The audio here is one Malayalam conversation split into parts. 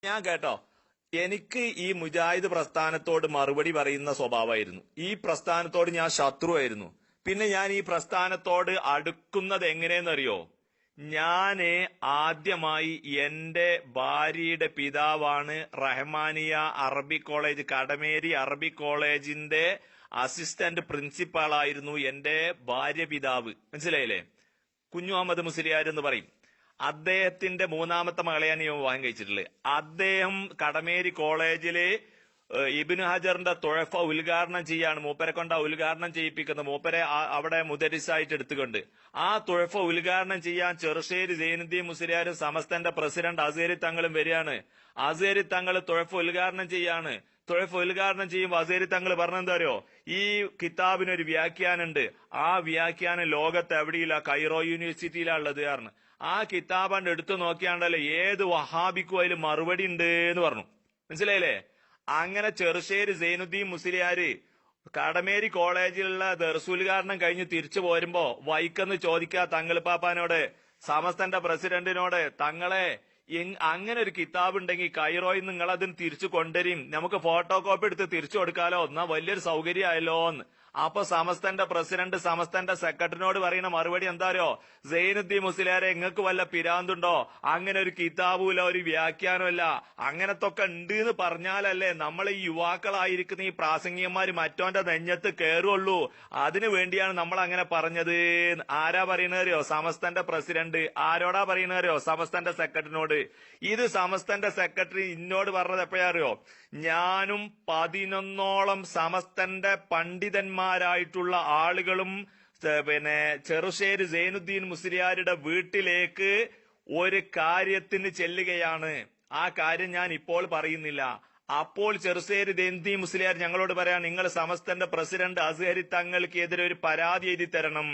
ഞാൻ കേട്ടോ, എനിക്ക് ഈ മുജാഹിദ് പ്രസ്ഥാനത്തോട് മറുപടി പറയുന്ന സ്വഭാവമായിരുന്നു. ഈ പ്രസ്ഥാനത്തോട് ഞാൻ ശത്രുവായിരുന്നു. പിന്നെ ഞാൻ ഈ പ്രസ്ഥാനത്തോട് അടുക്കുന്നത് എങ്ങനെയെന്നറിയോ? ഞാന് ആദ്യമായി എന്റെ ഭാര്യയുടെ പിതാവാണ് റഹ്മാനിയ അറബി കോളേജ്, കടമേരി അറബി കോളേജിന്റെ അസിസ്റ്റന്റ് പ്രിൻസിപ്പാളായിരുന്നു എന്റെ ഭാര്യ പിതാവ്. മനസ്സിലായില്ലേ? കുഞ്ഞു അഹമ്മദ് മുസ്ലിയാർ എന്ന് പറയും. അദ്ദേഹത്തിന്റെ മൂന്നാമത്തെ മകളെയാണ് ഞാൻ വിവാഹം കഴിച്ചിട്ടുള്ളത്. അദ്ദേഹം കടമേരി കോളേജില് ഇബ്നു ഹജറിന്റെ തുഴഫ ഉദ്ഘാടനം ചെയ്യാണ്. മൂപ്പരെ കൊണ്ട് ഉദ്ഘാടനം ചെയ്യിപ്പിക്കുന്നത്. മൂപ്പരെ അവിടെ മുദരിസായിട്ട് എടുത്തുകൊണ്ട് ആ തുഴഫ ഉദ്ഘാടനം ചെയ്യാൻ ചെറുശ്ശേരി സൈനുദ്ദീൻ മുസ്ലിയാരും സമസ്തന്റെ പ്രസിഡന്റ് അസേരി തങ്ങളും വരികയാണ്. അസേരി തങ്ങൾ തുഴഫ ഉദ്ഘാടനം ചെയ്യാണ്. തുഴഫ ഉദ്ഘാടനം ചെയ്യുമ്പോൾ അസേരി തങ്ങൾ പറഞ്ഞെന്താ അറിയോ? ഈ കിതാബിനൊരു വ്യാഖ്യാനുണ്ട്. ആ വ്യാഖ്യാനം ലോകത്ത് എവിടെയില്ല, കൈറോ യൂണിവേഴ്സിറ്റിയിലുള്ളത് കാരണം. ആ കിതാബാണ്ട് എടുത്തു നോക്കിയാണ്ടല്ലോ ഏത് വഹാബിക്കും അതിൽ മറുപടി ഉണ്ട് എന്ന് പറഞ്ഞു. മനസ്സിലായില്ലേ? അങ്ങനെ ചെറുശ്ശേരി സൈനുദ്ദീൻ മുസ്ലിയാര് കടമേരി കോളേജിലുള്ള ദർസുൽഘാടനം കഴിഞ്ഞ് തിരിച്ചു പോരുമ്പോ വൈക്കെന്ന് ചോദിക്കാ തങ്ങൾ പാപ്പാനോട്, സമസ്തന്റെ പ്രസിഡന്റിനോട്, തങ്ങളെ അങ്ങനെ ഒരു കിതാബ് ഉണ്ടെങ്കിൽ കൈറോയിൽ നിങ്ങൾ അതിന് തിരിച്ചു കൊണ്ടുവരും, നമുക്ക് ഫോട്ടോ കോപ്പി എടുത്ത് തിരിച്ചു കൊടുക്കാലോ, എന്നാ വലിയൊരു സൗകര്യമായല്ലോ എന്ന്. അപ്പൊ സമസ്തന്റെ പ്രസിഡന്റ് സമസ്തന്റെ സെക്രട്ടറിനോട് പറയുന്ന മറുപടി എന്താരോ? സൈനുദ്ദീൻ മുസ്ലിയാരെ, നിങ്ങൾക്ക് വല്ല പിരാന്തുണ്ടോ? അങ്ങനെ ഒരു കിതാബുമില്ല, ഒരു വ്യാഖ്യാനമില്ല. അങ്ങനത്തൊക്കെ ഉണ്ട് എന്ന് പറഞ്ഞാലല്ലേ നമ്മൾ ഈ യുവാക്കളായിരിക്കുന്ന ഈ പ്രാസംഗികന്മാര് മറ്റോന്റെ നെഞ്ഞത്ത് കയറുള്ളൂ. അതിനു വേണ്ടിയാണ് നമ്മൾ അങ്ങനെ പറഞ്ഞത്. ആരാ പറയുന്നറിയോ? സമസ്തന്റെ പ്രസിഡന്റ്. ആരോടാ പറയുന്നറിയോ? സമസ്തന്റെ സെക്രട്ടറിനോട്. ഇത് സമസ്തന്റെ സെക്രട്ടറി എന്നോട് പറഞ്ഞത് എപ്പോഴാ അറിയോ? ഞാനും 11ഓളം സമസ്തന്റെ പണ്ഡിതന്മാരായിട്ടുള്ള ആളുകളും പിന്നെ ചെറുശ്ശേരി സൈനുദ്ദീൻ മുസ്ലിയാരുടെ വീട്ടിലേക്ക് ഒരു കാര്യത്തിന് ചെല്ലുകയാണ്. ആ കാര്യം ഞാൻ ഇപ്പോൾ പറയുന്നില്ല. അപ്പോൾ ചെറുശ്ശേരി സൈനുദ്ദീൻ മുസ്ലിയാർ ഞങ്ങളോട് പറയാം, നിങ്ങൾ സമസ്തന്റെ പ്രസിഡന്റ് അസ്ഹരി തങ്ങൾക്കെതിരെ ഒരു പരാതി എഴുതി തരണം.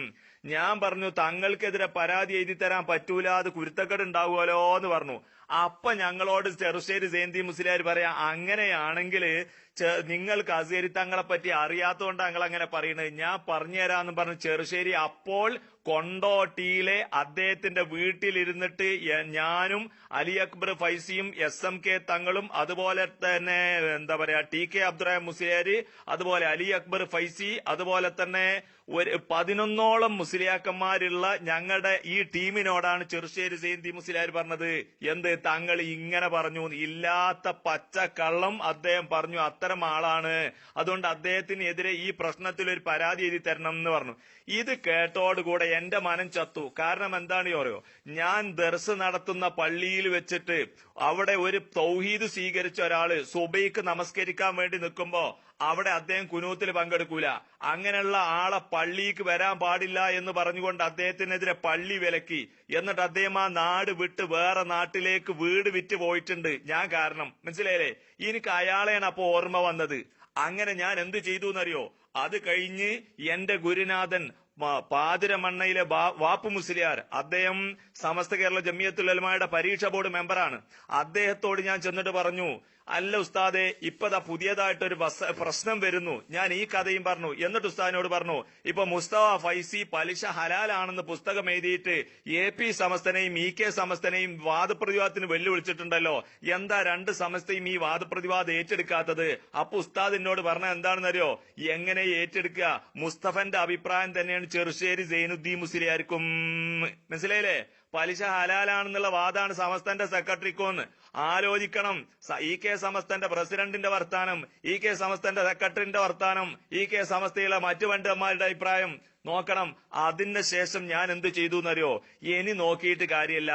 ഞാൻ പറഞ്ഞു, തങ്ങൾക്കെതിരെ പരാതി എഴുതി തരാൻ പറ്റൂല, അത് കുരുത്തക്കേട് ഉണ്ടാവുമല്ലോ എന്ന് പറഞ്ഞു. അപ്പൊ ഞങ്ങളോട് ചെറുശ്ശേരി സൈനുദ്ദീൻ മുസ്ലിയാർ പറയാ, അങ്ങനെയാണെങ്കിൽ നിങ്ങൾക്ക് അസ്ഹരി തങ്ങളെ പറ്റി അറിയാത്തതുകൊണ്ട് ഞങ്ങൾ അങ്ങനെ പറയുന്നത്, ഞാൻ പറഞ്ഞു തരാന്ന് പറഞ്ഞു. ചെറുശ്ശേരി അപ്പോൾ കൊണ്ടോട്ടിയിലെ അദ്ദേഹത്തിന്റെ വീട്ടിലിരുന്നിട്ട് ഞാനും അലി അക്ബർ ഫൈസിയും SMK തങ്ങളും അതുപോലെ തന്നെ എന്താ പറയാ TK അബ്ദുറഹ്മാൻ മുസ്ലിയാര്, അതുപോലെ അലി അക്ബർ ഫൈസി, അതുപോലെ തന്നെ ഒരു 11ഓളം മുസ്ലിയാക്കന്മാരുള്ള ഞങ്ങളുടെ ഈ ടീമിനോടാണ് ചെറുശ്ശേരി സൈനുദ്ദീൻ മുസ്ലിയാർ പറഞ്ഞത്, എന്ത് താങ്കൾ ഇങ്ങനെ പറഞ്ഞു, ഇല്ലാത്ത പച്ചക്കള്ളം അദ്ദേഹം പറഞ്ഞു, അത്തരം ആളാണ്, അതുകൊണ്ട് അദ്ദേഹത്തിനെതിരെ ഈ പ്രശ്നത്തിൽ ഒരു പരാതി എഴുതി തരണം എന്ന് പറഞ്ഞു. ഇത് കേട്ടോടുകൂടെ എന്റെ മനം ചത്തു. കാരണം എന്താണ് അറിയോ? ഞാൻ ദർസ് നടത്തുന്ന പള്ളിയിൽ വെച്ചിട്ട് അവിടെ ഒരു തൗഹീദ് സ്വീകരിച്ച ഒരാള് സുബൈക്ക് നമസ്കരിക്കാൻ വേണ്ടി നിൽക്കുമ്പോ അവിടെ അദ്ദേഹം കുനൂത്തിൽ പങ്കെടുക്കൂല. അങ്ങനെയുള്ള ആളെ പള്ളിക്ക് വരാൻ പാടില്ല എന്ന് പറഞ്ഞുകൊണ്ട് അദ്ദേഹത്തിനെതിരെ പള്ളി വിലക്കി. എന്നിട്ട് അദ്ദേഹം ആ നാട് വിട്ട് വേറെ നാട്ടിലേക്ക് വീട് വിറ്റ് പോയിട്ടുണ്ട് ഞാൻ കാരണം. മനസ്സിലായില്ലേ? എനിക്ക് അയാളെയാണ് അപ്പൊ ഓർമ്മ വന്നത്. അങ്ങനെ ഞാൻ എന്ത് ചെയ്തു എന്നറിയോ? അത് കഴിഞ്ഞ് എന്റെ ഗുരുനാഥൻ പാതിരമണ്ണയിലെ വാപ്പു മുസ്ലിയാർ, അദ്ദേഹം സമസ്ത കേരള ജമിയത്തുൽ ഉലമായുടെ പരീക്ഷ ബോർഡ് മെമ്പറാണ്. അദ്ദേഹത്തോട് ഞാൻ ചെന്നിട്ട് പറഞ്ഞു, അല്ല ഉസ്താദെ, ഇപ്പതാ പുതിയതായിട്ടൊരു പ്രശ്നം വരുന്നു. ഞാൻ ഈ കഥയും പറഞ്ഞു. എന്നിട്ട് ഉസ്താദിനോട് പറഞ്ഞു, ഇപ്പൊ മുസ്തഫ ഫൈസി പലിശ ഹലാലാണെന്ന് പുസ്തകം എഴുതിയിട്ട് AP സമസ്തനെയും EK സമസ്തനെയും വാദപ്രതിവാദത്തിന് വെല്ലുവിളിച്ചിട്ടുണ്ടല്ലോ, എന്താ രണ്ട് സമസ്തയും ഈ വാദപ്രതിവാദം ഏറ്റെടുക്കാത്തത്? അപ്പൊ ഉസ്താദ് എന്നോട് പറഞ്ഞ എന്താണെന്നറിയോ? എങ്ങനെ ഏറ്റെടുക്കുക? മുസ്തഫന്റെ അഭിപ്രായം തന്നെയാണ് ചെറുശ്ശേരി സൈനുദ്ദീൻ മുസ്ലിയാർക്കും. മനസ്സിലായില്ലേ? പലിശ ഹലാലാണെന്നുള്ള വാദാണ് സമസ്തന്റെ സെക്രട്ടറിക്കോന്ന്. ആലോചിക്കണം. EK സമസ്തന്റെ പ്രസിഡന്റിന്റെ വർത്താനം, EK സമസ്തന്റെ സെക്രട്ടറിന്റെ വർത്താനം, EK സമസ്തയിലെ മറ്റു പണ്ഡിതന്മാരുടെ അഭിപ്രായം നോക്കണം. അതിന് ശേഷം ഞാൻ എന്ത് ചെയ്തു എന്നറിയോ? ഇനി നോക്കിയിട്ട് കാര്യമില്ല.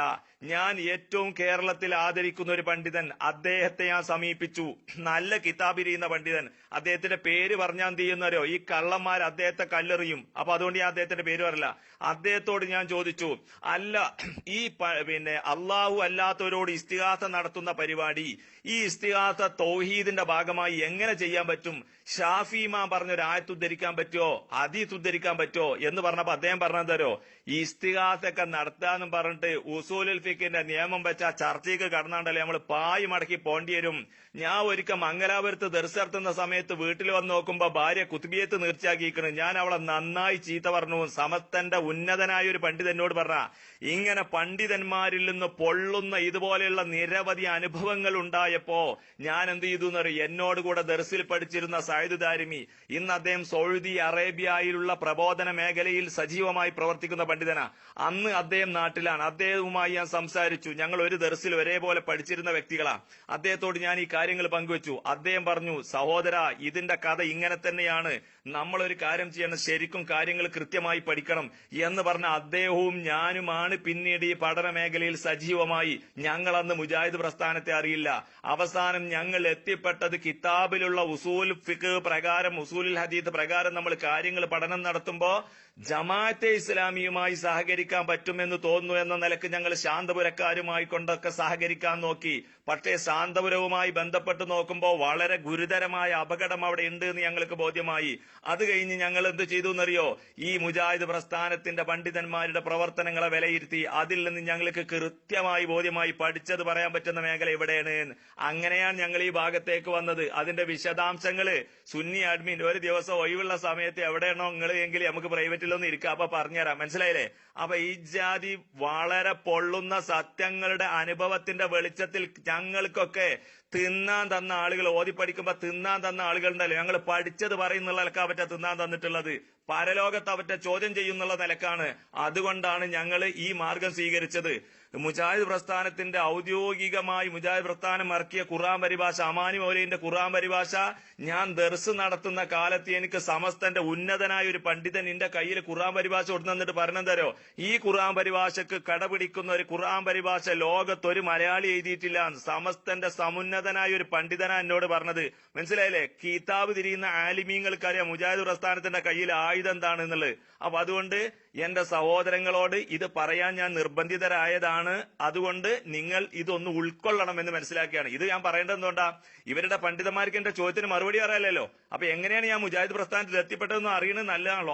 ഞാൻ ഏറ്റവും കേരളത്തിൽ ആദരിക്കുന്ന ഒരു പണ്ഡിതൻ, അദ്ദേഹത്തെ ഞാൻ സമീപിച്ചു. നല്ല കിതാബിരിയുന്ന പണ്ഡിതൻ. അദ്ദേഹത്തിന്റെ പേര് പറഞ്ഞാൽ എന്ത് ചെയ്യുന്നറിയോ? ഈ കള്ളന്മാർ അദ്ദേഹത്തെ കല്ലെറിയും. അപ്പൊ അതുകൊണ്ട് ഞാൻ അദ്ദേഹത്തിന്റെ പേര് പറയില്ല. അദ്ദേഹത്തോട് ഞാൻ ചോദിച്ചു, അല്ല ഈ പിന്നെ അള്ളാഹു അല്ലാത്തവരോട് ഇസ്തിഗാസ നടത്തുന്ന പരിപാടി, ഈ ഇസ്തിഗാസ തൗഹീദിന്റെ ഭാഗമായി എങ്ങനെ ചെയ്യാൻ പറ്റും? ഷാഫി ഇമാം പറഞ്ഞൊരു ആയത്ത് ഉദ്ധരിക്കാൻ പറ്റുമോ? ഹദീസ് ഉദ്ധരിക്കാൻ പറ്റുമോ എന്ന് പറഞ്ഞപ്പോ അദ്ദേഹം പറഞ്ഞതരോ, ഈ ഇസ്തിഗാസൊക്കെ നടത്താന്നും പറഞ്ഞിട്ട് ഉസൂലുൽ ഫിഖ് മുസ്ലിം നിയമം വെച്ച ചർച്ചയ്ക്ക് കടന്നാണ്ടല്ലേ നമ്മൾ പായ് മടക്കി പോണ്ടി വരും. ഞാൻ ഒരിക്കൽ മംഗലാപുരത്ത് ദർസ് നടത്തുന്ന സമയത്ത് വീട്ടിൽ വന്ന് നോക്കുമ്പോ ഭാര്യ കുത്തുബിയത്ത് നീർച്ചയാക്കിയിരിക്കണ്. ഞാൻ അവളെ നന്നായി ചീത്ത പറഞ്ഞു. സമസ്തന്റെ ഉന്നതനായ ഒരു പണ്ഡിതനോട് പറഞ്ഞ, ഇങ്ങനെ പണ്ഡിതന്മാരിൽ നിന്ന് പൊള്ളുന്ന ഇതുപോലെയുള്ള നിരവധി അനുഭവങ്ങൾ ഉണ്ടായപ്പോ ഞാൻ എന്ത് ചെയ്തു എന്നറിയും? എന്നോട് കൂടെ ദർസിൽ പഠിച്ചിരുന്ന സയ്യിദ് ദാരിമി, ഇന്ന് അദ്ദേഹം സൗദി അറേബ്യയിലുള്ള പ്രബോധന മേഖലയിൽ സജീവമായി പ്രവർത്തിക്കുന്ന പണ്ഡിതനാ. അന്ന് അദ്ദേഹം നാട്ടിലാണ്. അദ്ദേഹവുമായി ഞാൻ സംസാരിച്ചു. ഞങ്ങൾ ഒരു ദർസിൽ ഒരേപോലെ പഠിച്ചിരുന്ന വ്യക്തികളാ. അദ്ദേഹത്തോട് ഞാൻ ഈ കാര്യങ്ങൾ പങ്കുവച്ചു. അദ്ദേഹം പറഞ്ഞു, സഹോദര, ഇതിന്റെ കഥ ഇങ്ങനെ തന്നെയാണ്, നമ്മളൊരു കാര്യം ചെയ്യണം, ശരിക്കും കാര്യങ്ങൾ കൃത്യമായി പഠിക്കണം എന്ന് പറഞ്ഞ അദ്ദേഹവും ഞാനുമാണ് പിന്നീട് ഈ പഠന മേഖലയിൽ സജീവമായി. ഞങ്ങൾ അന്ന് മുജാഹിദ് പ്രസ്ഥാനത്തെ അറിയില്ല. അവസാനം ഞങ്ങൾ എത്തിപ്പെട്ടത് കിതാബിലുള്ള ഉസൂൽ ഫിഖ് പ്രകാരം, ഉസൂലുൽ ഹദീത്ത് പ്രകാരം നമ്മൾ കാര്യങ്ങൾ പഠനം നടത്തുമ്പോ ജമാഅത്തെ ഇസ്ലാമിയുമായി സഹകരിക്കാൻ പറ്റുമെന്ന് തോന്നുന്നു എന്ന നിലക്ക് ഞങ്ങൾ ശാന്തപുരക്കാരുമായി കൊണ്ടൊക്കെ സഹകരിക്കാൻ നോക്കി. പക്ഷേ ശാന്തപുരവുമായി ബന്ധപ്പെട്ട് നോക്കുമ്പോൾ വളരെ ഗുരുതരമായ അപകടം അവിടെ ഉണ്ട് എന്ന് ഞങ്ങൾക്ക് ബോധ്യമായി. അത് കഴിഞ്ഞ് ഞങ്ങൾ എന്ത് ചെയ്തു എന്നറിയോ? ഈ മുജാഹിദ് പ്രസ്ഥാനത്തിന്റെ പണ്ഡിതന്മാരുടെ പ്രവർത്തനങ്ങളെ വിലയിരുത്തി. അതിൽ നിന്ന് ഞങ്ങൾക്ക് കൃത്യമായി ബോധ്യമായി പഠിച്ചത് പറയാൻ പറ്റുന്ന മേഖല ഇവിടെയാണ്. അങ്ങനെയാണ് ഞങ്ങൾ ഈ ഭാഗത്തേക്ക് വന്നത്. അതിന്റെ വിശദാംശങ്ങള് സുന്നി അഡ്മിൻ ഒരു ദിവസം ഒഴിവുള്ള സമയത്ത് എവിടെയാണോ നിങ്ങൾ എങ്കിൽ നമുക്ക് പ്രൈവറ്റിലൊന്നും ഇരിക്കുക, അപ്പൊ പറഞ്ഞുതരാം. മനസ്സിലായില്ലേ? അപ്പൊ ഈ ജാതി വളരെ പൊള്ളുന്ന സത്യങ്ങളുടെ അനുഭവത്തിന്റെ വെളിച്ചത്തിൽ ഞങ്ങൾക്കൊക്കെ തിന്നാൻ തന്ന ആളുകൾ, ഓതി പഠിക്കുമ്പോ തിന്നാൻ തന്ന ആളുകളുണ്ടല്ലോ, ഞങ്ങൾ പഠിച്ചത് പറയുന്നുള്ള നിലക്കാ പറ്റ തിന്നാൻ തന്നിട്ടുള്ളത്, പരലോകത്ത് അവറ്റ ചോദ്യം ചെയ്യുന്നുള്ള നിലക്കാണ്. അതുകൊണ്ടാണ് ഞങ്ങൾ ഈ മാർഗം സ്വീകരിച്ചത്. മുജാഹിദ് പ്രസ്ഥാനത്തിന്റെ ഔദ്യോഗികമായി മുജാഹിദ് പ്രസ്ഥാനം ഇറക്കിയ ഖുർആൻ പരിഭാഷ, അമാനി മൗലവിന്റെ ഖുർആൻ പരിഭാഷ ഞാൻ ദർസ് നടത്തുന്ന കാലത്ത് എനിക്ക് സമസ്തന്റെ ഉന്നതനായ ഒരു പണ്ഡിതൻ എന്റെ കയ്യിൽ ഖുർആൻ പരിഭാഷ കൊടുന്നിട്ട് പറഞ്ഞെന്തരോ, ഈ ഖുർആൻ പരിഭാഷക്ക് കടപിടിക്കുന്ന ഒരു ഖുർആൻ പരിഭാഷ ലോകത്ത് ഒരു മലയാളി എഴുതിയിട്ടില്ല. സമസ്തന്റെ സമുന്നതനായ ഒരു പണ്ഡിതനാ എന്നോട് പറഞ്ഞത്. മനസ്സിലായില്ലേ? കിതാബ് തിരിയുന്ന ആലിമീങ്ങൾക്കറിയാം മുജാഹിദ് പ്രസ്ഥാനത്തിന്റെ കയ്യിൽ ആയുധം എന്താണെന്നുള്ളത്. അപ്പൊ അതുകൊണ്ട് എന്റെ സഹോദരങ്ങളോട് ഇത് പറയാൻ ഞാൻ നിർബന്ധിതരായതാണ്. അതുകൊണ്ട് നിങ്ങൾ ഇതൊന്ന് ഉൾക്കൊള്ളണം എന്ന് മനസ്സിലാക്കിയാണ്. ഇത് ഞാൻ പറയേണ്ടത് എന്തുകൊണ്ടാ? ഇവരുടെ പണ്ഡിതന്മാർക്ക് എന്റെ ചോദ്യത്തിന് മറുപടി അറിയാലോ. അപ്പൊ എങ്ങനെയാണ് ഞാൻ മുജാഹിദ് പ്രസ്ഥാനത്തിൽ എത്തിപ്പെട്ടതെന്ന് അറിയണത് നല്ലതാണല്ലോ.